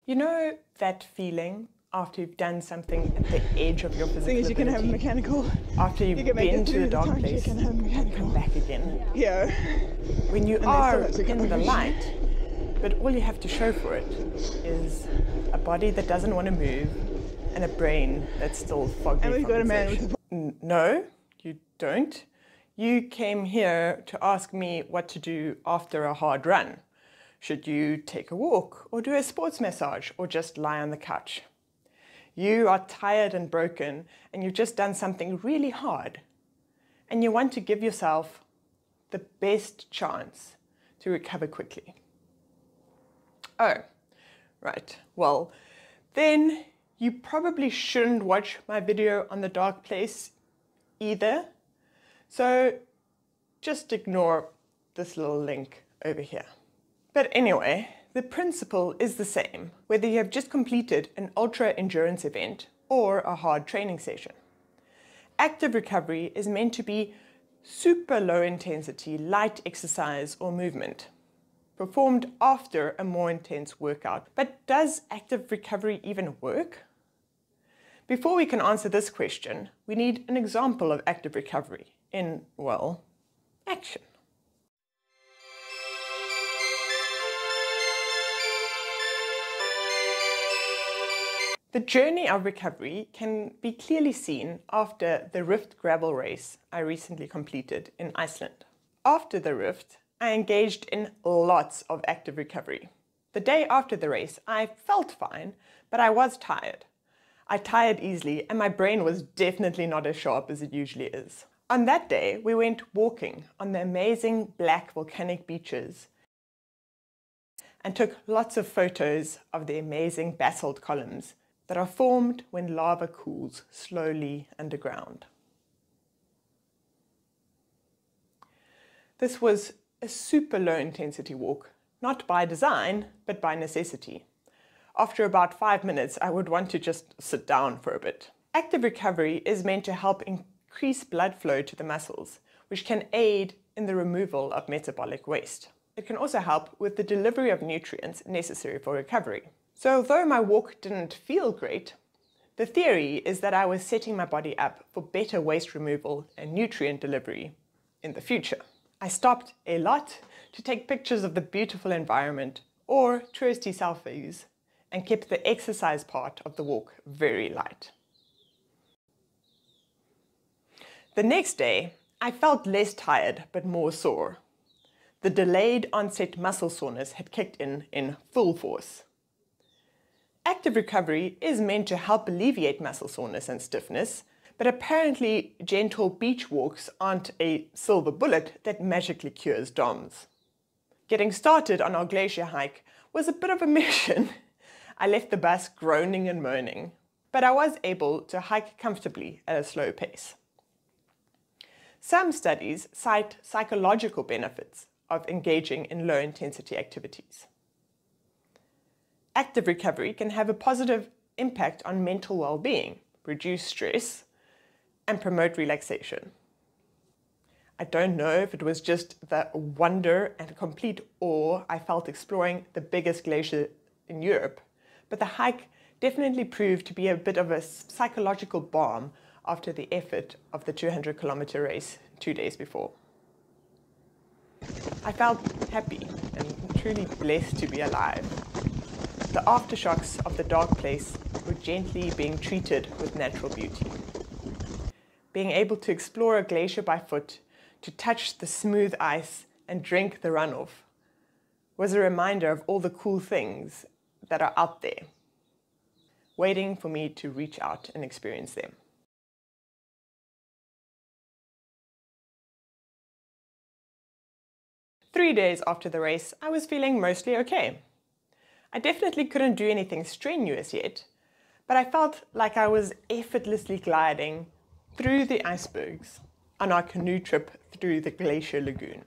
You know that feeling after you've done something at the edge of your physical Thing is, you can have ability? mechanical. After you've been to the dark place You can have and mechanical. come back again. Yeah. When you And are they still have to in the go. light, but all you have to show for it is a body that doesn't want to move and a brain that's still foggy. And we've from got a man exertion. with No, you don't. You came here to ask me what to do after a hard run. Should you take a walk or do a sports massage or just lie on the couch? You are tired and broken and you've just done something really hard and you want to give yourself the best chance to recover quickly. Oh, right. Well, then you probably shouldn't watch my video on the dark place either. So just ignore this little link over here. But anyway, the principle is the same, whether you have just completed an ultra endurance event or a hard training session. Active recovery is meant to be super low intensity, light exercise or movement, performed after a more intense workout. But does active recovery even work? Before we can answer this question, we need an example of active recovery in, well, action. The journey of recovery can be clearly seen after the Rift gravel race I recently completed in Iceland. After the Rift, I engaged in lots of active recovery. The day after the race, I felt fine, but I was tired. I tired easily and my brain was definitely not as sharp as it usually is. On that day, we went walking on the amazing black volcanic beaches and took lots of photos of the amazing basalt columns that are formed when lava cools slowly underground. This was a super low intensity walk, not by design, but by necessity. After about 5 minutes, I would want to just sit down for a bit. Active recovery is meant to help increase blood flow to the muscles, which can aid in the removal of metabolic waste. It can also help with the delivery of nutrients necessary for recovery. So although my walk didn't feel great, the theory is that I was setting my body up for better waste removal and nutrient delivery in the future. I stopped a lot to take pictures of the beautiful environment or touristy selfies and kept the exercise part of the walk very light. The next day, I felt less tired but more sore. The delayed onset muscle soreness had kicked in full force. Active recovery is meant to help alleviate muscle soreness and stiffness, but apparently gentle beach walks aren't a silver bullet that magically cures DOMS. Getting started on our glacier hike was a bit of a mission. I left the bus groaning and moaning, but I was able to hike comfortably at a slow pace. Some studies cite psychological benefits of engaging in low-intensity activities. Active recovery can have a positive impact on mental well-being, reduce stress, and promote relaxation. I don't know if it was just the wonder and complete awe I felt exploring the biggest glacier in Europe, but the hike definitely proved to be a bit of a psychological balm after the effort of the 200-kilometer race 2 days before. I felt happy and truly blessed to be alive. The aftershocks of the dark place were gently being treated with natural beauty. Being able to explore a glacier by foot, to touch the smooth ice and drink the runoff, was a reminder of all the cool things that are out there, waiting for me to reach out and experience them. Three days after the race, I was feeling mostly okay. I definitely couldn't do anything strenuous yet, but I felt like I was effortlessly gliding through the icebergs on our canoe trip through the Glacier Lagoon.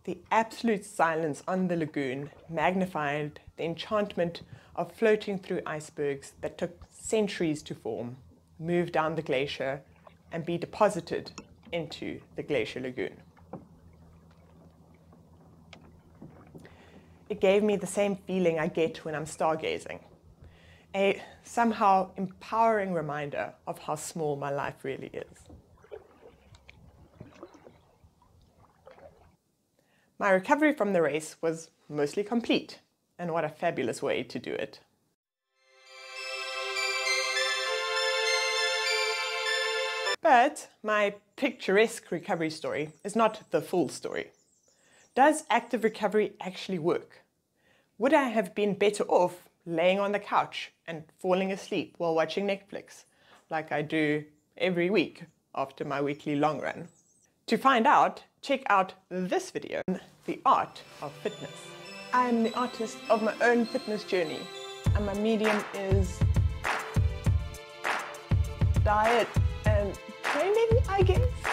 The absolute silence on the lagoon magnified the enchantment of floating through icebergs that took centuries to form, move down the glacier, and be deposited into the Glacier Lagoon. it gave me the same feeling I get when I'm stargazing. A somehow empowering reminder of how small my life really is. My recovery from the race was mostly complete, and what a fabulous way to do it. But my picturesque recovery story is not the full story. Does active recovery actually work? Would I have been better off laying on the couch and falling asleep while watching Netflix, like I do every week after my weekly long run? To find out, check out this video, The Art of Fitness. I am the artist of my own fitness journey, and my medium is diet and training, I guess.